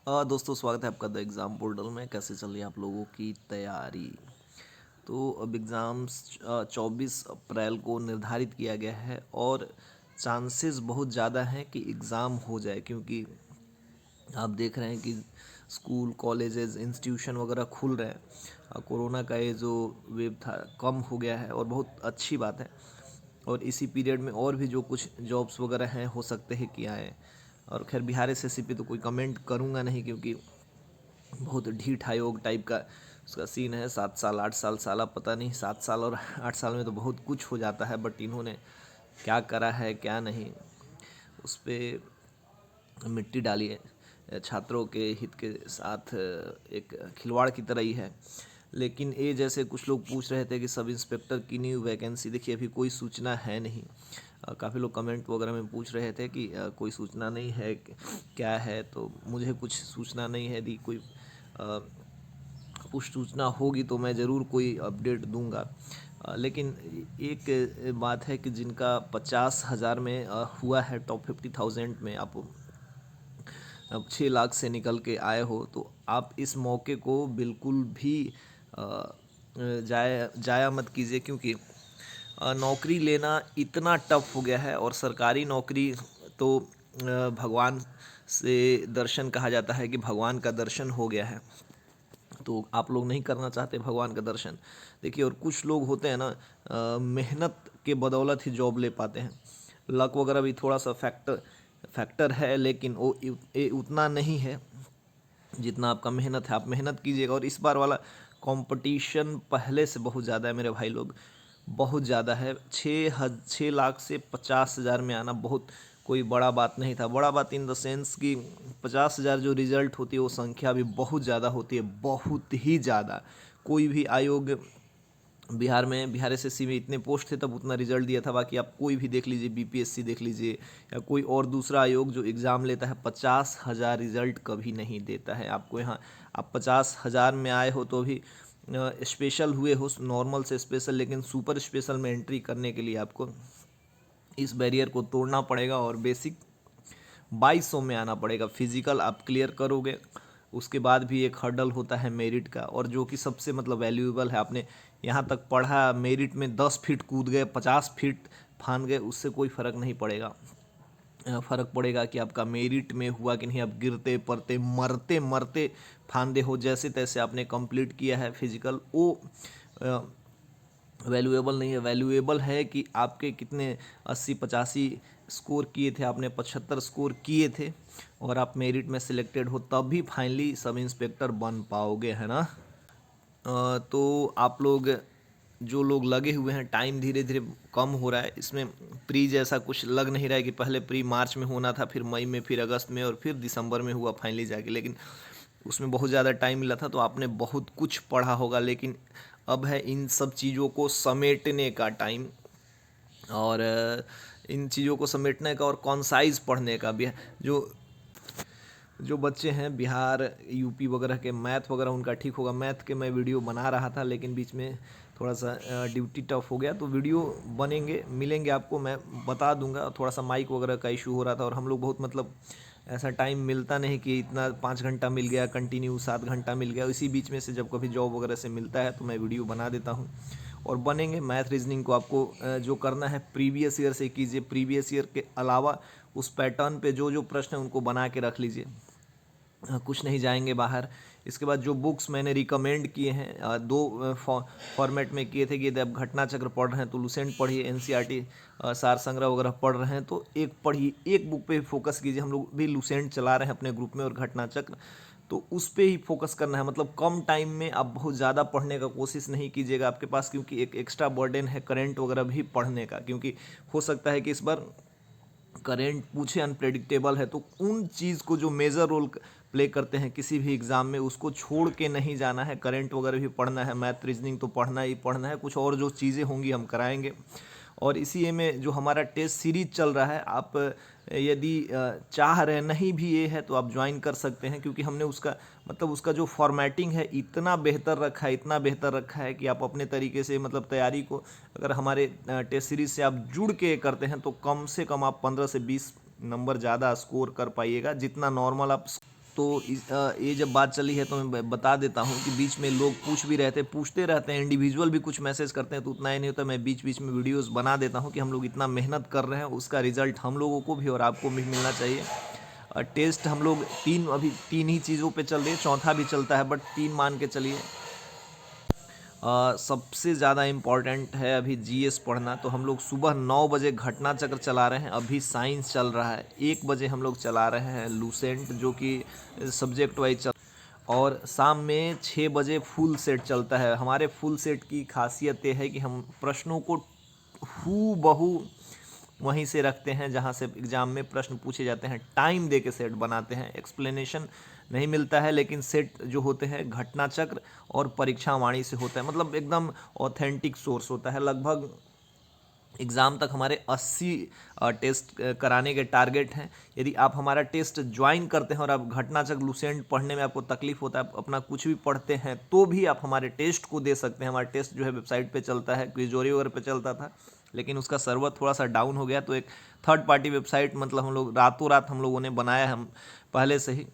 दोस्तों, स्वागत है आपका द एग्ज़ाम पोर्टल में। कैसे चल रही है आप लोगों की तैयारी? तो अब एग्ज़ाम्स 24 अप्रैल को निर्धारित किया गया है और चांसेस बहुत ज़्यादा हैं कि एग्ज़ाम हो जाए, क्योंकि आप देख रहे हैं कि स्कूल, कॉलेजेस, इंस्टीट्यूशन वगैरह खुल रहे हैं। कोरोना का ये जो वेव था कम हो गया है और बहुत अच्छी बात है। और इसी पीरियड में और भी जो कुछ जॉब्स वगैरह हैं हो सकते हैं कि आए। और खैर बिहार एसएससी पे तो कोई कमेंट करूँगा नहीं, क्योंकि बहुत ढीठ आयोग टाइप का उसका सीन है। 7 साल 8 साल साला पता नहीं, 7 साल और 8 साल में तो बहुत कुछ हो जाता है, बट इन्होंने क्या करा है क्या नहीं उस पर मिट्टी डाली है। छात्रों के हित के साथ एक खिलवाड़ की तरह ही है। लेकिन ये जैसे कुछ लोग पूछ रहे थे कि सब इंस्पेक्टर की न्यू वैकेंसी, देखिए अभी कोई सूचना है नहीं। काफ़ी लोग कमेंट वगैरह में पूछ रहे थे कि कोई सूचना नहीं है क्या है, तो मुझे कुछ सूचना नहीं है दी कोई। कुछ सूचना होगी तो मैं ज़रूर कोई अपडेट दूंगा। लेकिन एक बात है कि जिनका 50,000 में हुआ है, टॉप 50,000 में आप अब 6 लाख से निकल के आए हो, तो आप इस मौके को बिल्कुल भी जाया जाया मत कीजिए, क्योंकि नौकरी लेना इतना टफ हो गया है। और सरकारी नौकरी तो भगवान से दर्शन कहा जाता है कि भगवान का दर्शन हो गया है, तो आप लोग नहीं करना चाहते भगवान का दर्शन। देखिए, और कुछ लोग होते हैं ना, मेहनत के बदौलत ही जॉब ले पाते हैं। लक वगैरह भी थोड़ा सा फैक्टर है, लेकिन वो उतना नहीं है जितना आपका मेहनत है। आप मेहनत कीजिएगा। और इस बार वाला कंपटीशन पहले से बहुत ज़्यादा है मेरे भाई लोग, बहुत ज़्यादा है। 6 लाख से 50,000 में आना बहुत कोई बड़ा बात नहीं था। बड़ा बात इन द सेंस कि 50,000 जो रिजल्ट होती है वो संख्या भी बहुत ज़्यादा होती है, बहुत ही ज़्यादा। कोई भी आयोग बिहार एसएससी में इतने पोस्ट थे तब उतना रिजल्ट दिया था। बाकी आप कोई भी देख लीजिए, बीपीएससी देख लीजिए या कोई और दूसरा आयोग जो एग्ज़ाम लेता है, 50,000 रिजल्ट कभी नहीं देता है आपको। यहाँ आप 50,000 में आए हो तो भी स्पेशल हुए हो, नॉर्मल से स्पेशल, लेकिन सुपर स्पेशल में एंट्री करने के लिए आपको इस बैरियर को तोड़ना पड़ेगा और बेसिक 2200 में आना पड़ेगा। फिजिकल आप क्लियर करोगे, उसके बाद भी एक हर्डल होता है मेरिट का, और जो कि सबसे मतलब वैल्यूएबल है। आपने यहाँ तक पढ़ा, मेरिट में 10 फीट कूद गए, 50 फीट फान गए, उससे कोई फ़र्क नहीं पड़ेगा। फ़र्क पड़ेगा कि आपका मेरिट में हुआ कि नहीं। आप गिरते पड़ते मरते मरते फांदे हो, जैसे तैसे आपने कंप्लीट किया है फिजिकल, वो वैल्यूएबल नहीं है। वैल्यूएबल है कि आपके कितने 80-85 स्कोर किए थे, आपने 75 स्कोर किए थे और आप मेरिट में सिलेक्टेड हो, तब भी फाइनली सब इंस्पेक्टर बन पाओगे, है ना। तो आप लोग जो लोग लगे हुए हैं, टाइम धीरे धीरे कम हो रहा है। इसमें प्री जैसा कुछ लग नहीं रहा है कि पहले प्री मार्च में होना था, फिर मई में, फिर अगस्त में और फिर दिसंबर में हुआ फाइनली जाके। लेकिन उसमें बहुत ज़्यादा टाइम मिला था, तो आपने बहुत कुछ पढ़ा होगा। लेकिन अब है इन सब चीज़ों को समेटने का टाइम, और इन चीज़ों को समेटने का और कॉन्साइज पढ़ने का भी है। जो जो बच्चे हैं बिहार, यूपी वगैरह के, मैथ वगैरह उनका ठीक होगा। मैथ के मैं वीडियो बना रहा था, लेकिन बीच में थोड़ा सा ड्यूटी टफ हो गया, तो वीडियो बनेंगे, मिलेंगे आपको, मैं बता दूंगा। थोड़ा सा माइक वगैरह का इशू हो रहा था, और हम लोग बहुत मतलब ऐसा टाइम मिलता नहीं कि इतना 5 घंटा मिल गया कंटिन्यू, 7 घंटा मिल गया। इसी बीच में से जब कभी जॉब वगैरह से मिलता है तो मैं वीडियो बना देता हूँ, और बनेंगे। मैथ रीजनिंग को आपको जो करना है प्रीवियस ईयर से कीजिए। प्रीवियस ईयर के अलावा उस पैटर्न पे जो जो प्रश्न है उनको बना के रख लीजिए। कुछ नहीं जाएंगे बाहर। इसके बाद जो बुक्स मैंने रिकमेंड किए हैं, दो फॉर्मेट में किए थे कि यदि आप घटना चक्र पढ़ रहे हैं तो लुसेंट पढ़िए, एनसीईआरटी सार संग्रह वगैरह पढ़ रहे हैं तो एक पढ़िए, एक बुक पे फोकस कीजिए। हम लोग भी लुसेंट चला रहे हैं अपने ग्रुप में और घटना चक्र, तो उस पर ही फोकस करना है। मतलब कम टाइम में आप बहुत ज़्यादा पढ़ने का कोशिश नहीं कीजिएगा आपके पास, क्योंकि एक एक्स्ट्रा बर्डन है करंट वगैरह भी पढ़ने का, क्योंकि हो सकता है कि इस बार करेंट पूछे, अनप्रेडिक्टेबल है। तो उन चीज़ को जो मेजर रोल प्ले करते हैं किसी भी एग्ज़ाम में, उसको छोड़ के नहीं जाना है। करंट वगैरह भी पढ़ना है, मैथ रीजनिंग तो पढ़ना ही पढ़ना है। कुछ और जो चीज़ें होंगी हम कराएंगे। और इसी में जो हमारा टेस्ट सीरीज चल रहा है, आप यदि चाह रहे नहीं भी ये है तो आप ज्वाइन कर सकते हैं, क्योंकि हमने उसका मतलब उसका जो फॉर्मेटिंग है इतना बेहतर रखा है, इतना बेहतर रखा है कि आप अपने तरीके से मतलब तैयारी को अगर हमारे टेस्ट सीरीज से आप जुड़ के करते हैं तो कम से कम आप 15 से 20 नंबर ज़्यादा स्कोर कर पाइएगा, जितना नॉर्मल आप ये जब बात चली है तो मैं बता देता हूँ कि बीच में लोग पूछते रहते हैं, इंडिविजुअल भी कुछ मैसेज करते हैं, तो उतना ही नहीं होता, मैं बीच बीच में वीडियोस बना देता हूँ कि हम लोग इतना मेहनत कर रहे हैं, उसका रिजल्ट हम लोगों को भी और आपको भी मिलना चाहिए। टेस्ट हम लोग अभी तीन ही चीज़ों पे चल रही है, चौथा भी चलता है, बट 3 मान के चलिए। सबसे ज़्यादा इम्पॉर्टेंट है अभी जीएस पढ़ना। तो हम लोग सुबह 9 बजे घटना चक्र चला रहे हैं, अभी साइंस चल रहा है। 1 बजे हम लोग चला रहे हैं लूसेंट, जो कि सब्जेक्ट वाइज चल, और शाम में 6 बजे फुल सेट चलता है। हमारे फुल सेट की खासियत ये है कि हम प्रश्नों को हूबहू वहीं से रखते हैं जहाँ से एग्ज़ाम में प्रश्न पूछे जाते हैं, टाइम दे के सेट बनाते हैं। एक्सप्लेनेशन नहीं मिलता है, लेकिन सेट जो होते हैं घटना चक्र और परीक्षा वाणी से होता है, मतलब एकदम ऑथेंटिक सोर्स होता है। लगभग एग्ज़ाम तक हमारे 80 टेस्ट कराने के टारगेट हैं। यदि आप हमारा टेस्ट ज्वाइन करते हैं और आप घटना चक्र लूसेंट पढ़ने में आपको तकलीफ होता है, अपना कुछ भी पढ़ते हैं, तो भी आप हमारे टेस्ट को दे सकते हैं। हमारा टेस्ट जो है वेबसाइट पे चलता है, क्विजोरी वगैरह पे चलता था, लेकिन उसका सर्वर थोड़ा सा डाउन हो गया, तो एक थर्ड पार्टी वेबसाइट, मतलब हम लोग रातों रात हम लोगों ने बनाया, हम पहले से ही।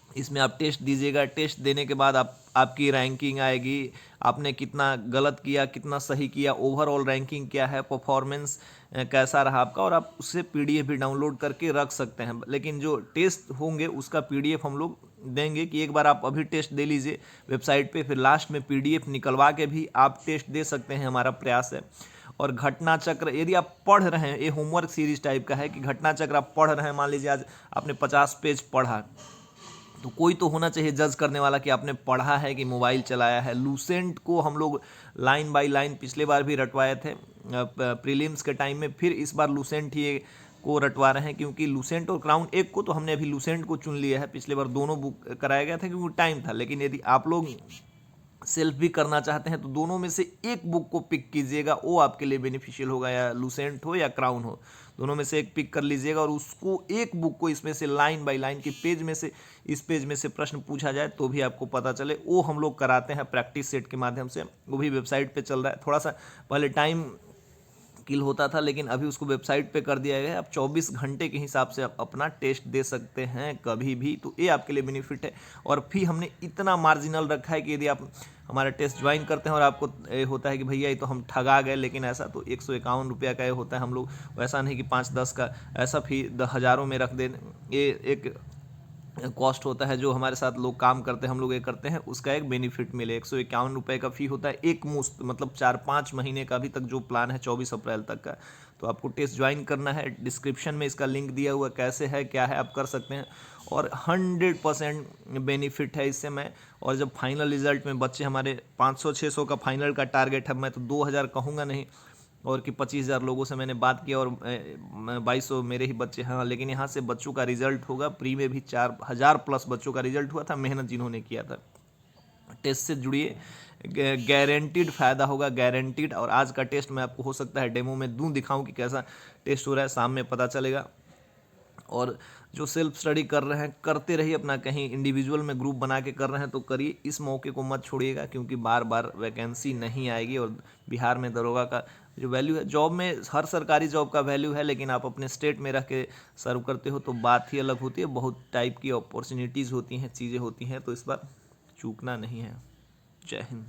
इसमें आप टेस्ट दीजिएगा, टेस्ट देने के बाद आपकी रैंकिंग आएगी, आपने कितना गलत किया, कितना सही किया, ओवरऑल रैंकिंग क्या है, परफॉर्मेंस कैसा रहा आपका, और आप उससे पीडीएफ भी डाउनलोड करके रख सकते हैं। लेकिन जो टेस्ट होंगे उसका पीडीएफ हम लोग देंगे कि एक बार आप अभी टेस्ट दे लीजिए वेबसाइट पे, फिर लास्ट में पीडीएफ निकलवा के भी आप टेस्ट दे सकते हैं, हमारा प्रयास है। और घटना चक्र यदि आप पढ़ रहे हैं, ये होमवर्क सीरीज टाइप का है कि घटना चक्र आप पढ़ रहे हैं, मान लीजिए आज आपने 50 पेज पढ़ा, तो कोई तो होना चाहिए जज करने वाला कि आपने पढ़ा है कि मोबाइल चलाया है। लूसेंट को हम लोग लाइन बाय लाइन पिछले बार भी रटवाए थे प्रीलिम्स के टाइम में, फिर इस बार लूसेंट ही को रटवा रहे हैं, क्योंकि लूसेंट और क्राउन एक को तो हमने अभी लूसेंट को चुन लिया है। पिछले बार दोनों बुक कराया गया था क्योंकि टाइम था, लेकिन यदि आप लोग सेल्फ भी करना चाहते हैं तो दोनों में से एक बुक को पिक कीजिएगा, वो आपके लिए बेनिफिशियल होगा, या लूसेंट हो या क्राउन हो, दोनों में से एक पिक कर लीजिएगा, और उसको एक बुक को इसमें से लाइन बाय लाइन के पेज में से, इस पेज में से प्रश्न पूछा जाए तो भी आपको पता चले, वो हम लोग कराते हैं प्रैक्टिस सेट के माध्यम से। वो भी वेबसाइट पे चल रहा है, थोड़ा सा पहले टाइम किल होता था, लेकिन अभी उसको वेबसाइट पे कर दिया गया है। आप 24 घंटे के हिसाब से आप अपना टेस्ट दे सकते हैं कभी भी, तो ये आपके लिए बेनिफिट है। और फिर हमने इतना मार्जिनल रखा है कि यदि आप हमारा टेस्ट ज्वाइन करते हैं और आपको ये होता है कि भैया ये तो हम ठगा गए, लेकिन ऐसा तो 151 रुपया का ये होता है। हम लोग वैसा नहीं कि 5-10 का ऐसा फी हज़ारों में रख दें, ये एक कॉस्ट होता है जो हमारे साथ लोग काम करते हैं, हम लोग ये करते हैं, उसका एक बेनिफिट मिले। 151 रुपये का फ़ी होता है एक मुश्त, मतलब 4-5 महीने का अभी तक जो प्लान है 24 अप्रैल तक का। तो आपको टेस्ट ज्वाइन करना है, डिस्क्रिप्शन में इसका लिंक दिया हुआ, कैसे है क्या है आप कर सकते हैं, और 100% बेनिफिट है इससे। मैं और जब फाइनल रिजल्ट में बच्चे हमारे 500-600 का फाइनल का टारगेट है, मैं तो 2000 कहूँगा नहीं, और कि 25,000 लोगों से मैंने बात किया और 2200 मेरे ही बच्चे हैं, लेकिन यहाँ से बच्चों का रिजल्ट होगा। प्री में भी 4000 प्लस बच्चों का रिजल्ट हुआ था, मेहनत जिन्होंने किया था। टेस्ट से जुड़िए, गारंटीड फ़ायदा होगा, गारंटीड। और आज का टेस्ट मैं आपको हो सकता है डेमो में दूँ, दिखाऊं कि कैसा टेस्ट हो रहा है, शाम में पता चलेगा। और जो सेल्फ स्टडी कर रहे हैं करते रहिए, अपना कहीं इंडिविजुअल में ग्रुप बना के कर रहे हैं तो करिए, इस मौके को मत छोड़िएगा, क्योंकि बार बार वैकेंसी नहीं आएगी। और बिहार में दरोगा का जो वैल्यू है, जॉब में हर सरकारी जॉब का वैल्यू है, लेकिन आप अपने स्टेट में रह के सर्व करते हो तो बात ही अलग होती है। बहुत टाइप की अपॉर्चुनिटीज़ होती हैं, चीज़ें होती हैं, तो इस बार चूकना नहीं है। जय हिंद।